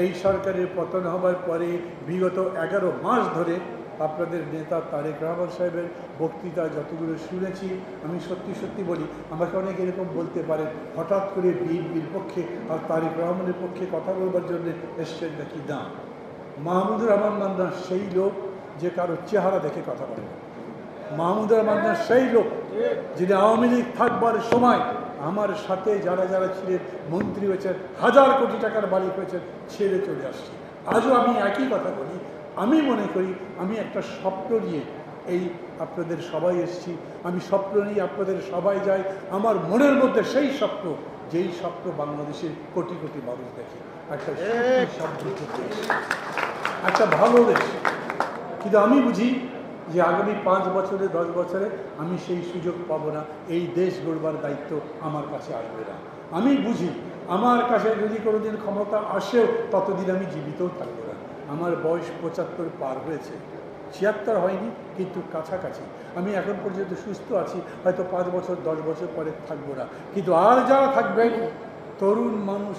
এই সরকারের পতন হবার পরে বিগত 11 মাস ধরে আপনাদের নেতা তারেক রহমান সাহেবের বক্তৃতা যতগুলো শুনেছি, আমি সত্যি সত্যি বলি, আমাকে অনেক এরকম বলতে পারেন হঠাৎ করে বিএনপির পক্ষে আর তারেক রহমানের পক্ষে কথা বলবার জন্য এসছেন নাকি। না, মাহমুদুর রহমান মান্নান সেই লোক যে কারো চেহারা দেখে কথা বলে। মাহমুদুর রহমান মান্নান সেই লোক যিনি আওয়ামী লীগ থাকবার সময় আমার সাথে যারা যারা ছিলেন, মন্ত্রী হয়েছেন, 1000 কোটি টাকার মালিক হয়েছেন, ছেড়ে চলে আসছে। আজও আমি একই কথা বলি, আমি মনে করি আমি একটা স্বপ্ন নিয়ে এই আপনাদের সবাই এসেছি। আমি স্বপ্ন নিয়ে আপনাদের সবাই যাই। আমার মনের মধ্যে সেই স্বপ্ন, যেই স্বপ্ন বাংলাদেশের কোটি কোটি মানুষ দেখে, একটা সমৃদ্ধ দেশ, একটা ভালো দেশ। কিন্তু আমি বুঝি যে আগামী 5 বছরে 10 বছরে আমি সেই সুযোগ পাবো না, এই দেশ গড়বার দায়িত্ব আমার কাছে আসবে না। আমি বুঝি আমার কাছে যদি কোনোদিন ক্ষমতা আসেও ততদিন আমি জীবিতও থাকবো না। আমার বয়স 75 পার হয়েছে, 76 হয়নি, কিন্তু কাছাকাছি। আমি এখন পর্যন্ত সুস্থ আছি, হয়তো 5 বছর 10 বছর পরে থাকবো না। কিন্তু আর যারা থাকবেন, তরুণ মানুষ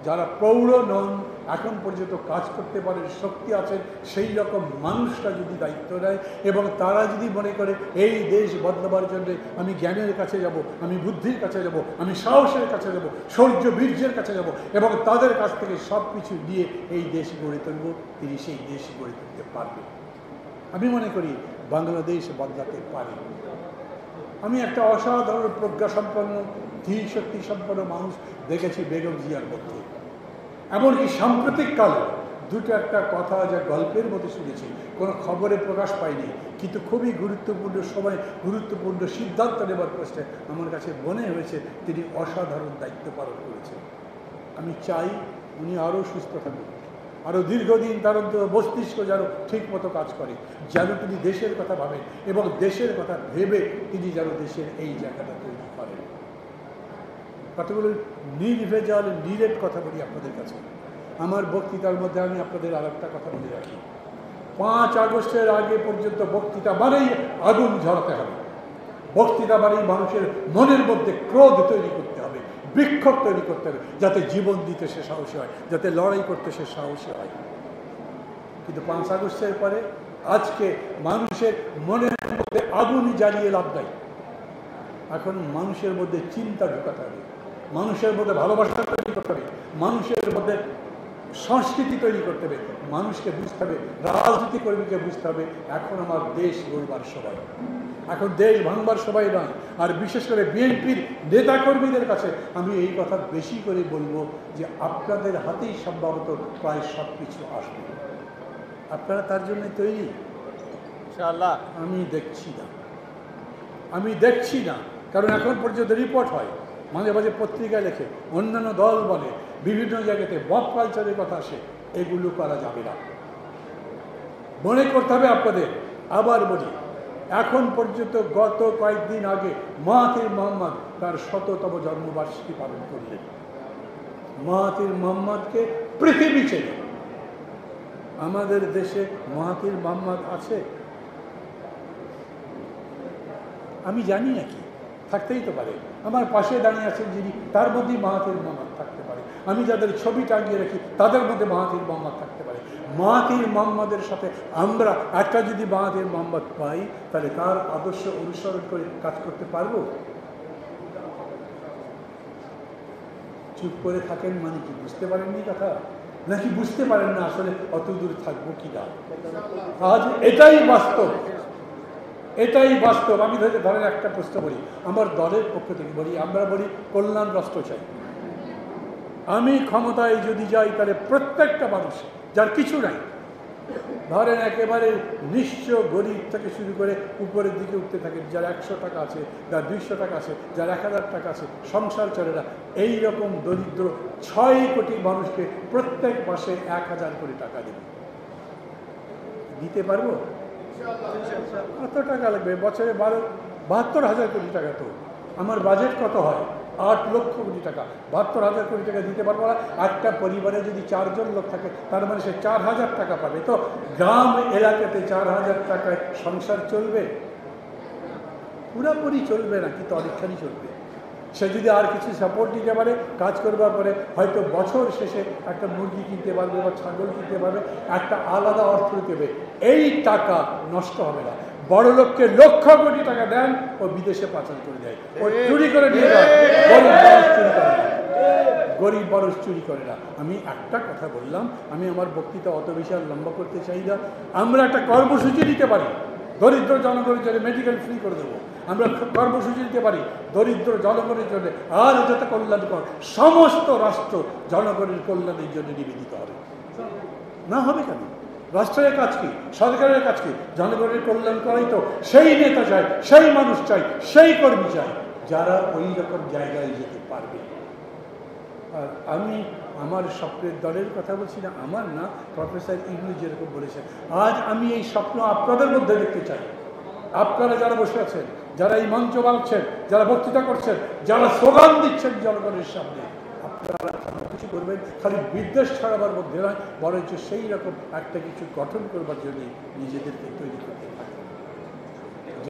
যারা প্রৌঢ় নন, এখন পর্যন্ত কাজ করতে পারেন, শক্তি আছেন, সেই রকম মানুষরা যদি দায়িত্ব নেয় এবং তারা যদি মনে করে এই দেশ বদলাবার জন্য আমি জ্ঞানের কাছে যাব, আমি বুদ্ধির কাছে যাব, আমি সাহসের কাছে যাব, শৌর্য বীর্যের কাছে যাব এবং তাদের কাছ থেকে সব কিছু নিয়ে এই দেশ গড়ে তুলব, তিনি সেই দেশ গড়ে তুলতে পারবেন। আমি মনে করি বাংলাদেশ বদলাতে পারে। আমি একটা অসাধারণ প্রজ্ঞাসম্পন্ন, ধীর শক্তি সম্পন্ন মানুষ দেখেছি বেগম জিয়ার মধ্যে। এমনকি সাম্প্রতিক কালে দুটো একটা কথা যা গল্পের মতো শুনেছি, কোনো খবরে প্রকাশ পায়নি, কিন্তু খুবই গুরুত্বপূর্ণ সময় গুরুত্বপূর্ণ সিদ্ধান্ত নেবার প্রশ্নে আমার কাছে মনে হয়েছে তিনি অসাধারণ দায়িত্ব পালন করেছেন। আমি চাই উনি আরও সুস্থ থাকুন, আরও দীর্ঘদিন তার মস্তিষ্ক যেন ঠিক মতো কাজ করে, যেন তিনি দেশের কথা ভাবেন এবং দেশের কথা ভেবে তিনি যেন দেশের এই জায়গাটা তৈরি করেন। কতগুলো নির্ভেজাল নিরেট কথা বলি আপনাদের কাছে। আমার বক্তৃতার মধ্যে আমি আপনাদের আর একটা কথা বলে রাখি, 5 আগস্টের আগে পর্যন্ত বক্তৃতা মানেই আগুন ঝরাতে হবে, বক্তৃতা মানেই মানুষের মনের মধ্যে ক্রোধ তৈরি করতে হবে, বিক্ষোভ তৈরি করতে হবে, যাতে জীবন দিতে সে সাহসী হয়, যাতে লড়াই করতে সে সাহসী হয়। কিন্তু 5 আগস্টের পরে আজকে মানুষের মনের মধ্যে আগুন জ্বালিয়ে লাভ নাই। এখন মানুষের মধ্যে চিন্তা ঢোকাতে হবে, মানুষের মধ্যে ভালোবাসা তৈরি করতে হবে, মানুষের মধ্যে সংস্কৃতি তৈরি করতে হবে, মানুষকে বুঝতে হবে, রাজনীতি কর্মীকে বুঝতে হবে এখন আমার দেশ গড়বার সময়, এখন দেশ ভাঙবার সময় নয়। আর বিশেষ করে বিএনপির নেতাকর্মীদের কাছে আমি এই কথা বেশি করে বলবো যে আপনাদের হাতেই সম্ভবত প্রায় সব কিছু আসবে, আপনারা তার জন্য তৈরি? ইনশাআল্লাহ। আমি দেখছি না, কারণ এখন পর্যন্ত রিপোর্ট হয়, মাঝে মাঝে পত্রিকায় লেখে, অন্যান্য দল বলে, বিভিন্ন জায়গাতে মব কালচারের কথা আসে, এগুলো করা যাবে না। মনে করতে হবে আপনাদের। আবার বলি, এখন পর্যন্ত গত কয়েকদিন আগে মাহাথির মোহাম্মদ তার 100তম জন্মবার্ষিকী পালন করলেন। মাহাথির মোহাম্মদকে পৃথিবী চেনে। আমাদের দেশে মাহাথির মোহাম্মদ আছে? আমি জানি নাকি, থাকতেই তো পারে। আমার পাশে দাঁড়িয়ে আছেন যিনি, তার মধ্যেই মাহাথির মোহাম্মদ থাকতে পারে। আমি যাদের ছবি টাঙিয়ে রাখি তাদের মধ্যে মাহাথির মোহাম্মদ থাকতে পারে। মাহাথির মোহাম্মদের সাথে আমরা একটা যদি মাহাথির মোহাম্মদ পাই, তাহলে তার আদর্শ অনুসরণ করে কাজ করতে পারবো? চুপ করে থাকেন মানে কি বুঝতে পারেননি কথা, নাকি বুঝতে পারেন না আসলে অত দূর থাকবো কি না? আজ এটাই বাস্তব, এটাই বাস্তব। আমি ধরেন একটা প্রশ্ন বলি, আমার দলের পক্ষ থেকে বলি, আমরা বলি কল্যাণ রাষ্ট্র চাই। আমি ক্ষমতায় যদি যাই তাহলে প্রত্যেকটা মানুষ যার কিছু নাই, ধরেন একেবারে নিঃস্ব গরিব থেকে শুরু করে উপরের দিকে উঠতে থাকে, যার 100 টাকা আছে, যার 200 টাকা আছে, যার 1000 টাকা আছে, সংসার চলে না, এইরকম দরিদ্র 6 কোটি মানুষকে প্রত্যেক মাসে 1000 করে টাকা দেবে। দিতে পারবো? কত টাকা লাগবে? বছরে 72,000 কোটি টাকা। তো আমার বাজেট কত হয়? 8 লক্ষ কোটি টাকা। 72,000 কোটি টাকা দিতে পারবো না। একটা পরিবারে যদি 4 জন লোক থাকে, তার মানে সে 4,000 টাকা পাবে। তো গ্রাম এলাকাতে 4,000 টাকায় সংসার চলবে? পুরাপুরি চলবে না, কিন্তু অনেকখানি চলবে। সে যদি আর কিছু সাপোর্ট দিতে পারে, কাজ করবার পরে হয়তো বছর শেষে একটা মুরগি কিনতে পারবে বা ছাগল কিনতে পারবে, একটা আলাদা অর্থ দেবে। এই টাকা নষ্ট হবে না। বড় লোককে লক্ষ কোটি টাকা দেন, ও বিদেশে পাচার করে দেয়, ও চুরি করে নিয়ে যায়, গরিব মানুষ চুরি করে না, গরিব মানুষ চুরি করে না। আমি একটা কথা বললাম, আমি আমার বক্তৃতা অত বেশি আর লম্বা করতে চাই না। আমরা একটা কর্মসূচি দিতে পারি, দরিদ্র জনগণের জন্য মেডিকেল ফ্রি করে দেবো। আমরা কর্মসূচি দিতে পারি দরিদ্র জনগণের জন্য, আর যত কল্যাণকর সমস্ত রাষ্ট্র জনগণের কল্যাণের জন্য নিবেদিত হবে। না হবে কেন? রাষ্ট্রের কাজ কি, সরকারের কাজ কি? জনগণের কল্যাণ করাই তো। সেই নেতা চাই, সেই মানুষ চাই, সেই কর্মী চাই যারা ওই রকম জায়গায় যেতে পারবে। আর আমি আমার স্বপ্নের দলের কথা বলছি না, আমার না, প্রফেসর ইউনূস যেরকম বলেছেন, আজ আমি এই স্বপ্ন আপনাদের মধ্যে দেখতে চাই। আপনারা যারা বসে আছেন, যারা এই মঞ্চ বানাচ্ছেন, যারা বক্তৃতা করছেন, যারা স্লোগান দিচ্ছেন জনগণের সামনে, আপনারা কিছু করবেন খালি বিদ্বেষ ছড়াবার মধ্যে নয়, বরঞ্চ সেই রকম একটা কিছু গঠন করবার জন্য নিজেদেরকে তৈরি করবেন।